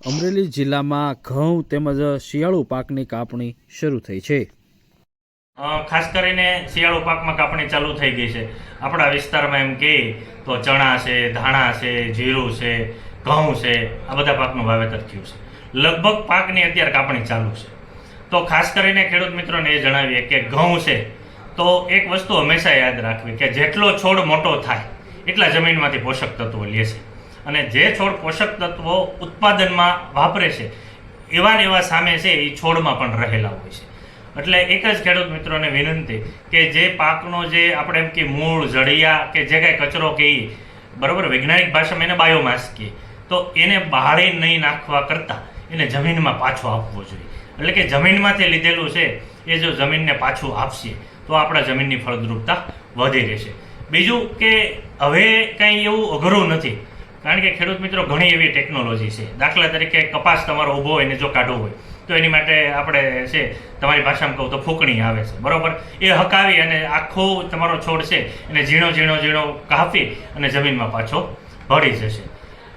અમરેલી જિલ્લામાં ઘઉં તેમજ શિયાળુ પાકની કાપણી શરૂ થઈ છે। ખાસ કરીને શિયાળુ પાકમાં કાપણી ચાલુ થઈ ગઈ છે। આપણા વિસ્તારમાં એમ કે તો ચણા છે, ધાણા છે, જીરું છે, ઘઉં છે, આ બધા પાકનું વાવેતર થયું છે। લગભગ પાકની અત્યારે કાપણી ચાલુ છે। તો ખાસ કરીને ખેડૂત મિત્રોને એ જણાવીએ કે ઘઉં છે તો એક વસ્તુ હંમેશા યાદ રાખવી કે જેટલો છોડ મોટો થાય એટલા જમીનમાંથી પોષક તત્વો લે છે, અને જે છોડ પોષક તત્વો ઉત્પાદનમાં વાપરે છે એવા ને એવા સામે છે એ છોડમાં પણ રહેલા હોય છે। એટલે એક જ ખેડૂત મિત્રોને વિનંતી કે જે પાકનો જે આપણે એમ કે મૂળ જડિયા કે જે કાંઈ કચરો કહીએ, બરાબર, વૈજ્ઞાનિક ભાષામાં એને બાયોમાસ કહીએ, તો એને બહાળી નહીં નાખવા કરતાં એને જમીનમાં પાછો આપવો જોઈએ। એટલે કે જમીનમાંથી લીધેલું છે એ જો જમીનને પાછું આપશે તો આપણા જમીનની ફળદ્રુપતા વધી રહેશે। બીજું કે હવે કંઈ એવું અઘરું નથી, કારણ કે ખેડૂત મિત્રો ઘણી એવી ટેકનોલોજી છે। દાખલા તરીકે કપાસ તમારો ઊભો હોય ને જો કાઢવો હોય તો એની માટે આપણે છે, તમારી ભાષામાં કહું તો ફૂંકણી આવે છે, બરાબર, એ હકાવી અને આખો તમારો છોડ છે એને ઝીણો ઝીણો ઝીણો કાપી અને જમીનમાં પાછો ભળી જશે।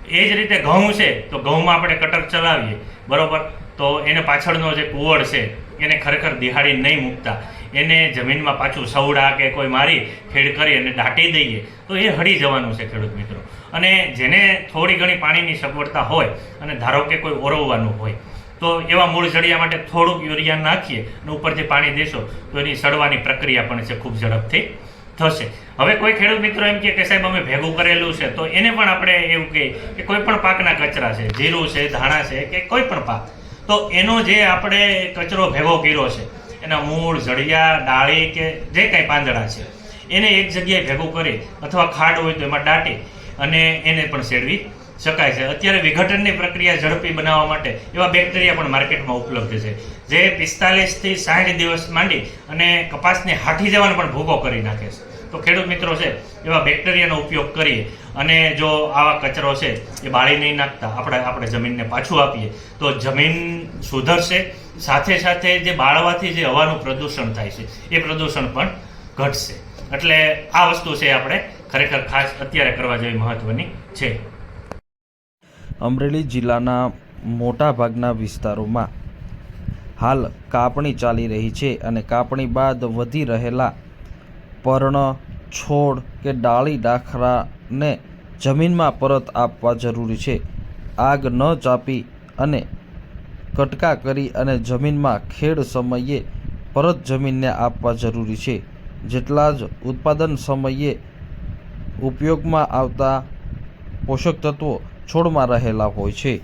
એ જ રીતે ઘઉં છે તો ઘઉંમાં આપણે કટર ચલાવીએ, બરાબર, તો એને પાછળનો જે કુવળ છે એને ખરેખર દિહાડી નહીં મૂકતા એને જમીનમાં પાછું સવડા કે કોઈ મારી ખેડ કરી અને દાટી દઈએ તો એ હળી જવાનું છે ખેડૂત મિત્રો। અને જેને થોડી ઘણી પાણીની સગવડતા હોય અને ધારો કે કોઈ ઓરવવાનું હોય તો એવા મૂળ જડિયા માટે થોડુંક યુરિયા નાખીએ અને ઉપરથી પાણી દેશો તો એની સડવાની પ્રક્રિયા પણ છે ખૂબ ઝડપથી થશે। હવે કોઈ ખેડૂત મિત્રો એમ કે સાહેબ અમે ભેગું કરેલું છે, તો એને પણ આપણે એવું કહીએ કે કોઈ પણ પાકના કચરા છે, જીરું છે, ધાણા છે કે કોઈ પણ પાક, તો એનો જે આપણે કચરો ભેગો કર્યો છે એના મૂળ જડિયા ડાળી કે જે કાંઈ પાંદડા છે એને એક જગ્યાએ ભેગું કરી અથવા ખાડ હોય તો એમાં દાટી અને એને પણ શેડવી શકાય છે। અત્યારે વિઘટનની પ્રક્રિયા ઝડપી બનાવવા માટે એવા બેક્ટેરિયા પણ માર્કેટમાં ઉપલબ્ધ છે જે 45 થી 60 દિવસ માંડી અને કપાસને હાંઠી જવાનો પણ ભૂકો કરી નાખે છે। તો ખેડૂત મિત્રો છે એવા બેક્ટેરિયાનો ઉપયોગ કરીએ અને જો આવા કચરો છે એ બાળી નહીં નાખતા આપણે જમીનને પાછું આપીએ તો જમીન સુધરશે, સાથે સાથે જે બાળવાથી જે હવાનું પ્રદૂષણ થાય છે એ પ્રદૂષણ પણ ઘટશે। એટલે આ વસ્તુ છે આપણે ખરેખર ખાસ અત્યારે કરવા જેવી મહત્વની છે। અમરેલી જિલ્લાના મોટા ભાગના વિસ્તારોમાં હાલ કાપણી ચાલી રહી છે અને કાપણી બાદ વધી રહેલા પર્ણ, છોડ કે ડાળી ડાખરાને જમીનમાં પરત આપવા જરૂરી છે। આગ ન ચાપી અને કટકા કરી અને જમીનમાં ખેડ સમયે પરત જમીનને આપવા જરૂરી છે। જેટલા જ ઉત્પાદન સમયે ઉપયોગમાં આવતા પોષક તત્વો છોડમાં રહેલા હોય છે।